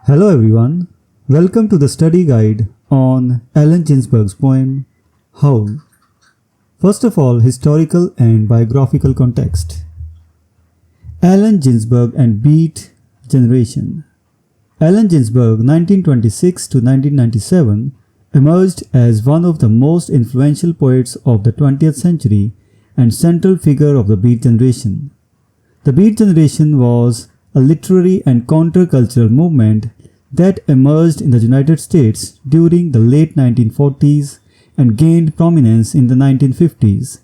Hello everyone, welcome to the study guide on Allen Ginsberg's poem Howl. First of all, historical and biographical context. Allen Ginsberg and Beat Generation. Allen Ginsberg 1926 to 1997 emerged as one of the most influential poets of the 20th century and central figure of the Beat generation. The Beat generation was a literary and countercultural movement that emerged in the United States during the late 1940s and gained prominence in the 1950s,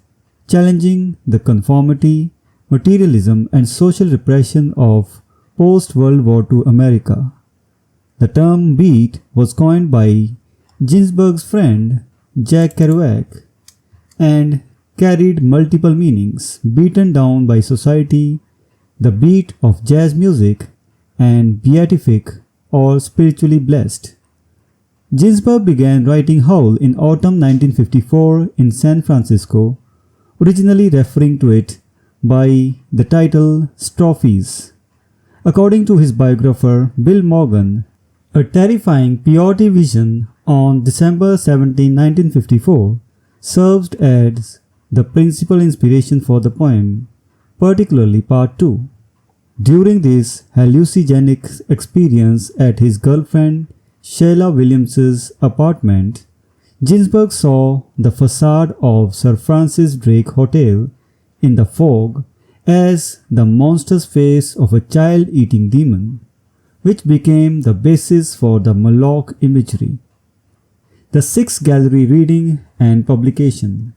challenging the conformity, materialism, and social repression of post-World War II America. The term beat was coined by Ginsberg's friend Jack Kerouac and carried multiple meanings: beaten down by society, the beat of jazz music, and beatific or spiritually blessed. Ginsberg began writing Howl in autumn 1954 in San Francisco, originally referring to it by the title Strophes. According to his biographer Bill Morgan, a terrifying peyote vision on December 17, 1954 served as the principal inspiration for the poem, particularly Part 2. During this hallucinogenic experience at his girlfriend Sheila Williams's apartment, Ginsberg saw the facade of Sir Francis Drake Hotel in the fog as the monstrous face of a child-eating demon, which became the basis for the Moloch imagery. The 6th Gallery reading and publication.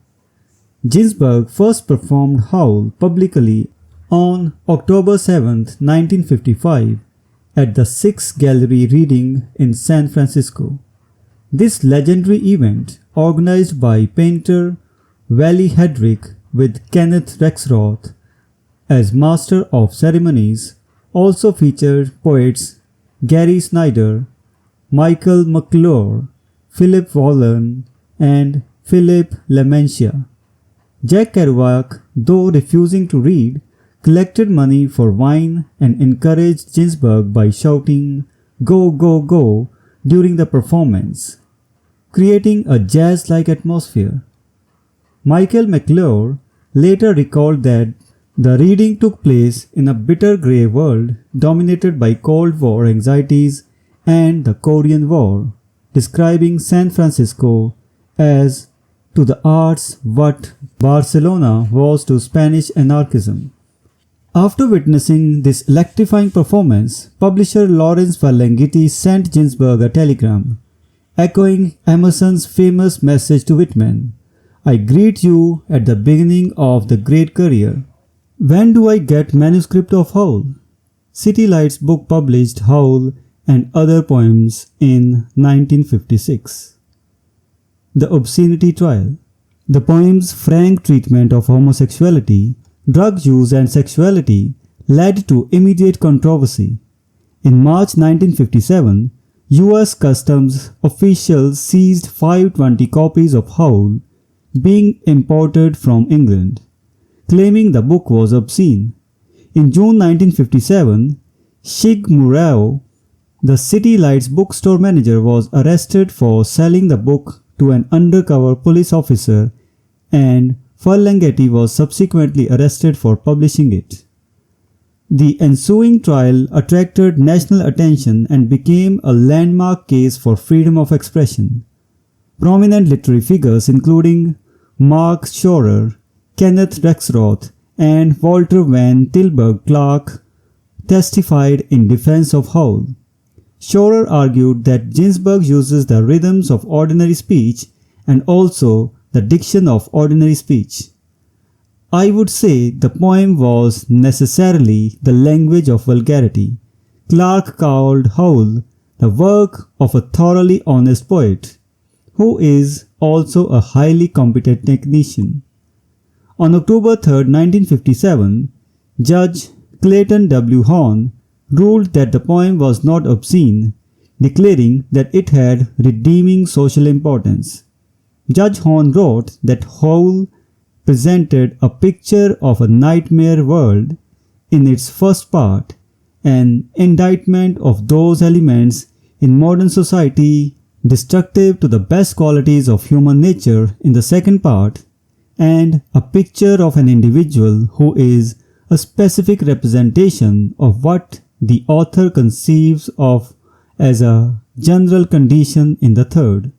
Ginsberg first performed Howl publicly on October 7, 1955, at the 6th Gallery reading in San Francisco. This legendary event, organized by painter Wally Hedrick with Kenneth Rexroth as master of ceremonies, also featured poets Gary Snyder, Michael McClure, Philip Whalen, and Philip Lemencia. Jack Kerouac, though refusing to read, collected money for wine and encouraged Ginsberg by shouting "Go, go, go" during the performance, creating a jazz-like atmosphere. Michael McClure later recalled that the reading took place in a bitter grey world dominated by Cold War anxieties and the Korean War, describing San Francisco as to the arts what Barcelona was to Spanish anarchism. After witnessing this electrifying performance, publisher Lawrence Ferlinghetti sent Ginsberg a telegram, echoing Emerson's famous message to Whitman, "I greet you at the beginning of the great career. When do I get manuscript of Howl?" City Light's book published Howl and other poems in 1956. The Obscenity Trial. The poem's frank treatment of homosexuality, drug use and sexuality led to immediate controversy. In March 1957, US Customs officials seized 520 copies of Howl being imported from England, claiming the book was obscene. In June 1957, Shig Murao, the City Lights bookstore manager, was arrested for selling the book to an undercover police officer, and Ferlinghetti was subsequently arrested for publishing it. The ensuing trial attracted national attention and became a landmark case for freedom of expression. Prominent literary figures including Mark Schorer, Kenneth Rexroth, and Walter Van Tilburg Clark testified in defense of Howl. Schorer argued that Ginsberg uses the rhythms of ordinary speech and also the diction of ordinary speech. "I would say the poem was necessarily the language of vulgarity." Clark called Howl the work of a thoroughly honest poet, who is also a highly competent technician. On October 3, 1957, Judge Clayton W. Horn ruled that the poem was not obscene, declaring that it had redeeming social importance. Judge Horn wrote that Howl presented a picture of a nightmare world in its first part an indictment of those elements in modern society destructive to the best qualities of human nature in the second part, and a picture of an individual who is a specific representation of what the author conceives of as a general condition in the third.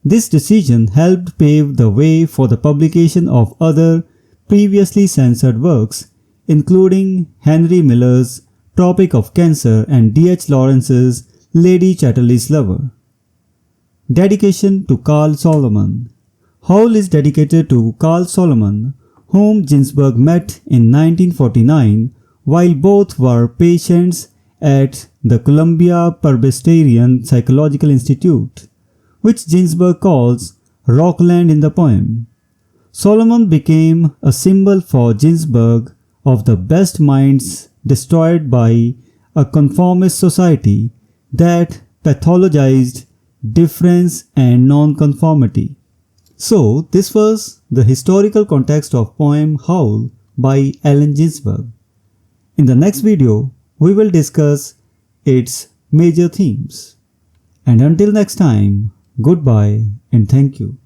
This decision helped pave the way for the publication of other previously censored works, including Henry Miller's Tropic of Cancer and D.H. Lawrence's Lady Chatterley's Lover. Dedication to Carl Solomon. Howl is dedicated to Carl Solomon, whom Ginsberg met in 1949 while both were patients at the Columbia Presbyterian Psychological Institute, which Ginsberg calls Rockland in the poem. Solomon became a symbol for Ginsberg of the best minds destroyed by a conformist society that pathologized difference and nonconformity. So, this was the historical context of poem Howl by Allen Ginsberg. In the next video, we will discuss its major themes. And until next time, goodbye and thank you.